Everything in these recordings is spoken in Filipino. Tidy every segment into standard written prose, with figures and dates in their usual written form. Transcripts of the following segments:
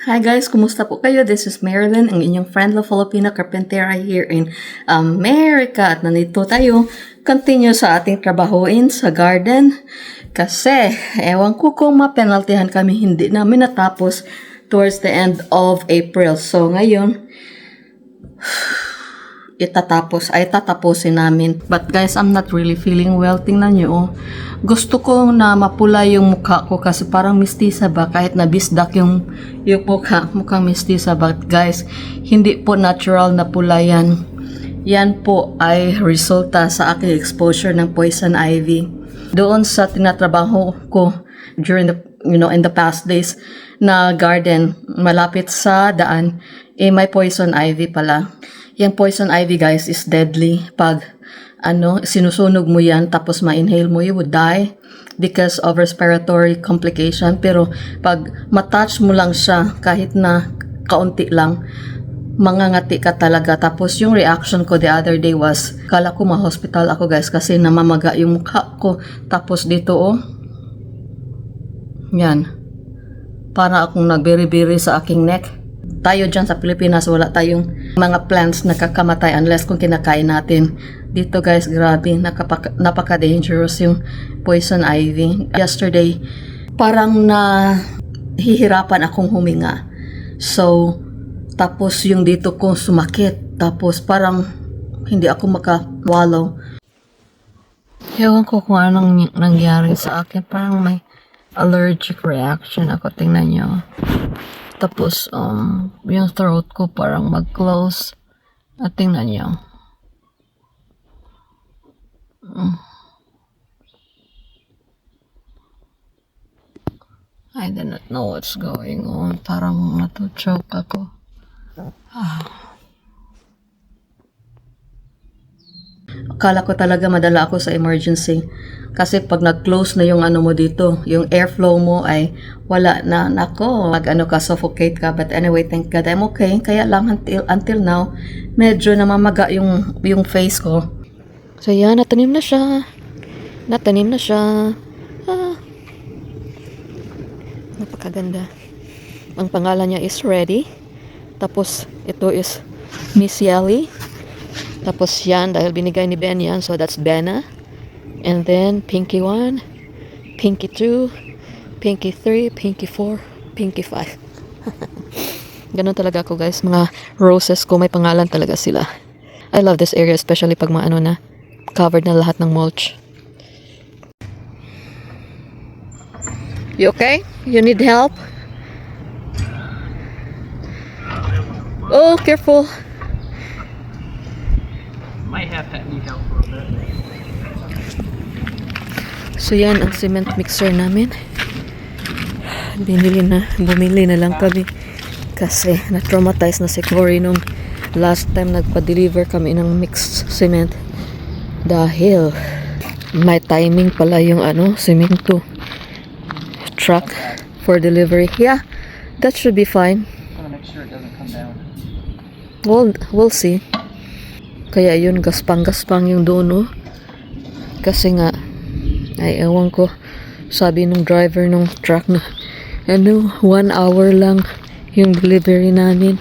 Hi guys, kumusta po kayo? This is Marilyn, ang inyong friendly Filipina Carpentera here in America. At nandito tayo, continue sa ating trabahuin sa garden. Kasi, ewan ko kung mapenaltihan kami, hindi namin natapos towards the end of April. So, ngayon, tatapusin namin. But guys, I'm not really feeling well. Tingnan nyo, oh. Gusto ko na mapula yung mukha ko kasi parang mistisa ba, kahit na bisdak yung mukha, mukhang mistisa. But guys, hindi po natural na pula yan. Yan po ay resulta sa aking exposure ng poison ivy. Doon sa tinatrabaho ko during in the past days na garden, malapit sa daan, may poison ivy pala. Yung poison ivy guys is deadly. Pag sinusunog mo yan tapos ma-inhale mo, you would die because of respiratory complication. Pero pag matouch mo lang siya kahit na kaunti lang, mangangati ka talaga. Tapos yung reaction ko the other day was, kala ko ma-hospital ako guys kasi namamaga yung mukha ko. Tapos dito yan, para akong nagbiri-biri sa aking neck. Tayo dyan sa Pilipinas, wala tayong mga plants na kakamatay unless kung kinakain natin. Dito guys, grabe, napaka-dangerous yung poison ivy. Yesterday, parang hihirapan akong huminga. So, tapos yung dito ko sumakit. Tapos parang hindi ako makawallow. Ewan ko kung anong nangyari sa akin. Parang may allergic reaction ako. Tingnan nyo. Tapos, yung throat ko parang mag-close. At tingnan nyo. I do not know what's going on. Parang natuchoke ako. Akala ko talaga madala ako sa emergency. Kasi pag nag-close na yung mo dito, yung airflow mo ay wala na. Nako, suffocate ka. But anyway, thank God I'm okay. Kaya lang until now, medyo namamaga yung face ko. So yan, natanim na siya. Napakaganda. Ang pangalan niya is Ready. Tapos, ito is Miss Yali. Tapos yan, dahil binigay ni Ben yan, so that's Benna. And then, Pinky 1, Pinky 2, Pinky 3, Pinky 4, Pinky 5. Ganun talaga ako guys. Mga roses ko, may pangalan talaga sila. I love this area, especially pag na, covered na lahat ng mulch. You okay? You need help? Oh, careful. Might have to need help a little bit. So yan ang cement mixer namin. Bumili na lang kami. Kasi na-traumatize na si Cory nung last time nagpa-deliver kami ng mixed cement. Dahil may timing pala yung cemento truck for delivery. Yeah, that should be fine. I want to make sure it doesn't come down. We'll see. Kaya yun, gaspang-gaspang yung doon, Kasi nga, ay ewan ko, sabi nung driver nung truck na, 1 hour lang yung delivery namin.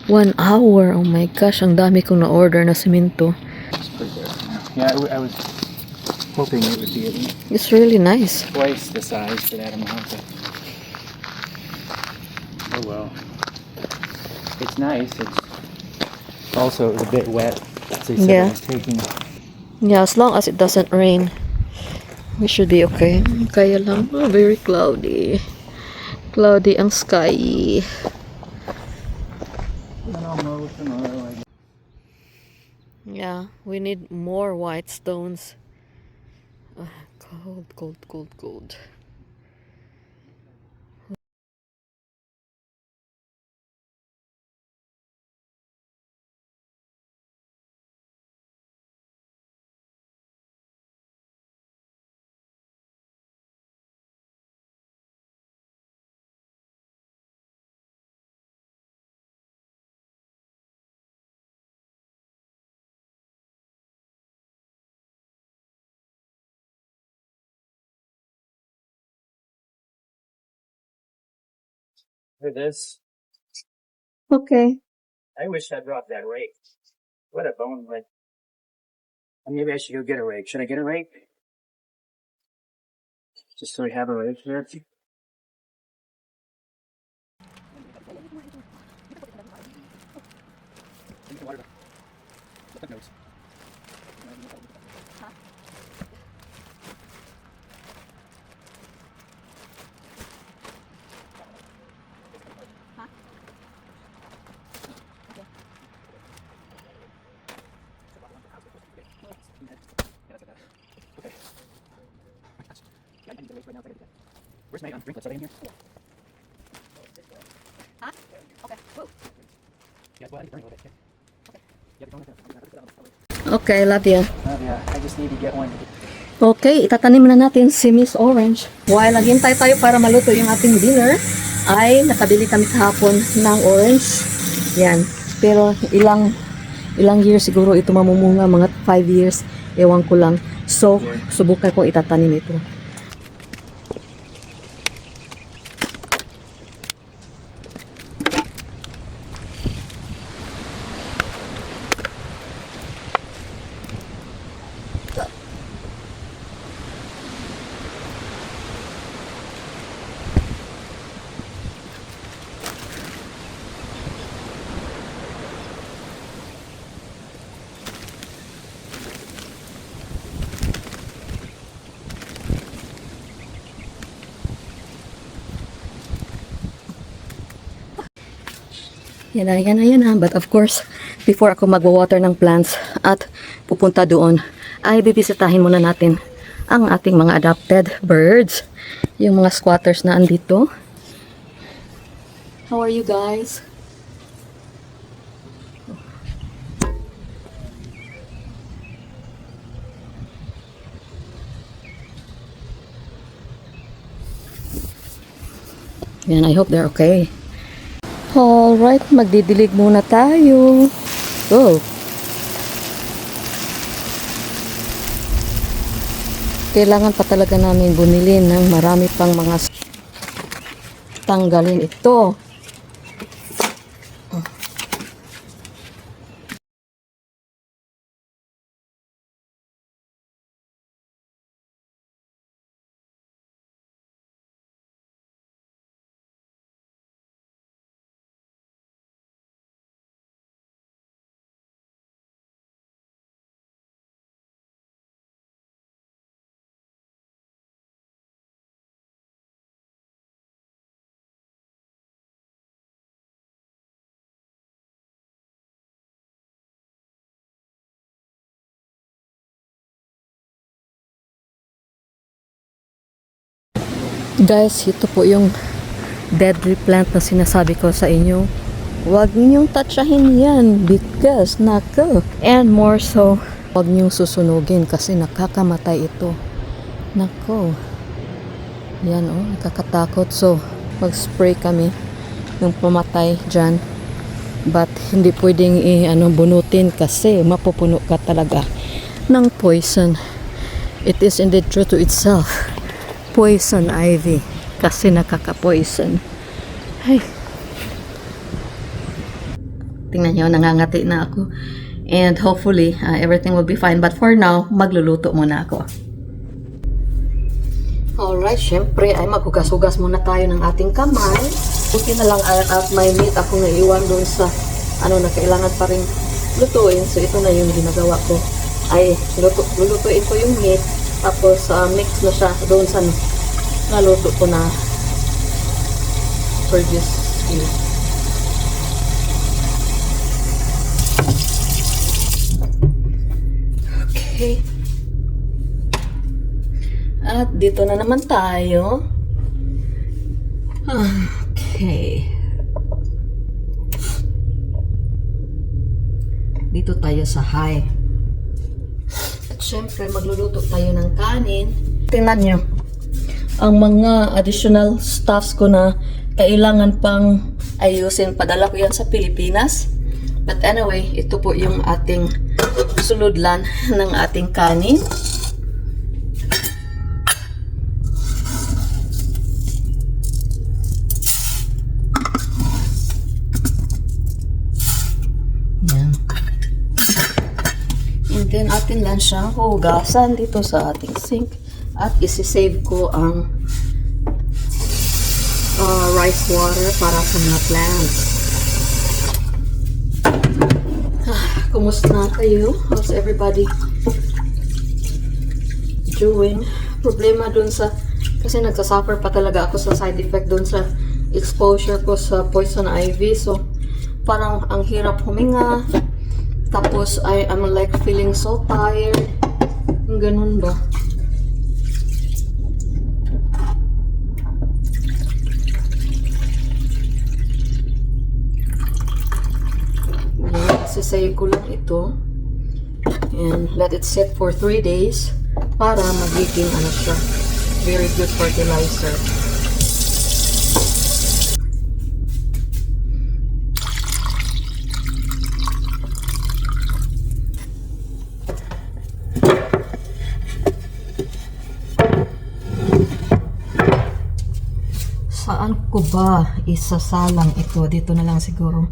1 hour, oh my gosh, ang dami kong na-order na simento. It's pretty good. Yeah, I was hoping it would be at least It's really nice. twice the size for that amount. Oh well. It's nice. It's also it was a bit wet. So you said Yeah. it was taking. Yeah, as long as it doesn't rain, we should be okay. Kaya lang, very cloudy. Cloudy ang sky. Yeah, we need more white stones. Cold. It is. Okay. I wish I brought that rake. What a bone like. Maybe I should go get a rake. Should I get a rake? Just so we have a rake here. Where's my ringlets? Are they in here? Huh? Okay. Woo. Yeah, well, I need to burn a little bit. Yeah, don't Okay, love you. yeah, I just need to get one. Okay, itatanim na natin si Miss Orange. While naghintay tayo para maluto yung ating dinner, ay nakabili kami kahapon ng orange. Yan. Pero ilang years siguro ito mamumunga, mga 5 years, ewan ko lang. So, subukan ko itatanim ito. Yan na. But of course, before ako magwa-water ng plants at pupunta doon, ay bibisitahin muna natin ang ating mga adopted birds. Yung mga squatters na andito. How are you guys? Yan, I hope they're okay. Alright, magdidilig muna tayo. Go! Kailangan pa talaga namin bumili ng marami pang mga tanggalin ito. Guys, ito po yung deadly plant na sinasabi ko sa inyo. Huwag niyong touchahin yan because nako. And more so, huwag niyong susunugin kasi nakakamatay ito. Nako. Yan oh, nakakatakot. So, mag-spray kami ng pumatay dyan. But hindi pwedeng bunutin kasi mapupuno ka talaga ng poison. It is indeed true to itself. Poison ivy kasi nakaka-poison. Ay. Tingnan nyo, nangangati na ako. And hopefully, everything will be fine. But for now, magluluto muna ako. Alright, syempre ay maghugas-hugas muna tayo ng ating kamay. Buti na lang at may meat ako naiwan doon sa na kailangan pa rin lutuin. So ito na yung ginagawa ko. Ay, lulutuin ko yung meat. Tapos mix na siya doon sa naluto ko na previous meal. Okay. At dito na naman tayo. Okay. Dito tayo sa high. At syempre, magluluto tayo ng kanin. Tingnan nyo. Ang mga additional stuffs ko na kailangan pang ayusin. Padala ko yan sa Pilipinas. But anyway, ito po yung ating suludlan ng ating kanin. akin lang siyang hugasan dito sa ating sink. At isisave ko ang rice water para sa mga plants. Kumusta kayo? How's everybody doing? Problema dun sa, kasi nagsasuffer pa talaga ako sa side effect dun sa exposure ko sa poison ivy. So, parang ang hirap huminga. Tapos, I'm like feeling so tired. Ganun ba? Sisave ko lang ito and let it sit for 3 days para magiging ano siya, very good fertilizer. Saan ko ba isasalang ito? Dito na lang siguro.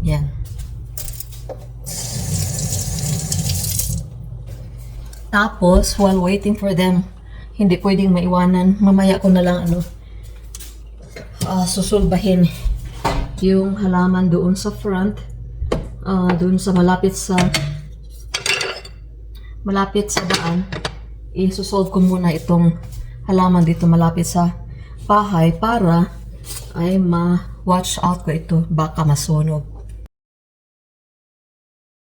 Yan. Tapos, while waiting for them, hindi pwedeng maiwanan. Mamaya ko na lang susulbahin yung halaman doon sa front. Doon sa malapit sa daan. Isusolve ko muna itong halaman dito malapit sa bahay para ay ma-watch out ko ito. Baka masunog.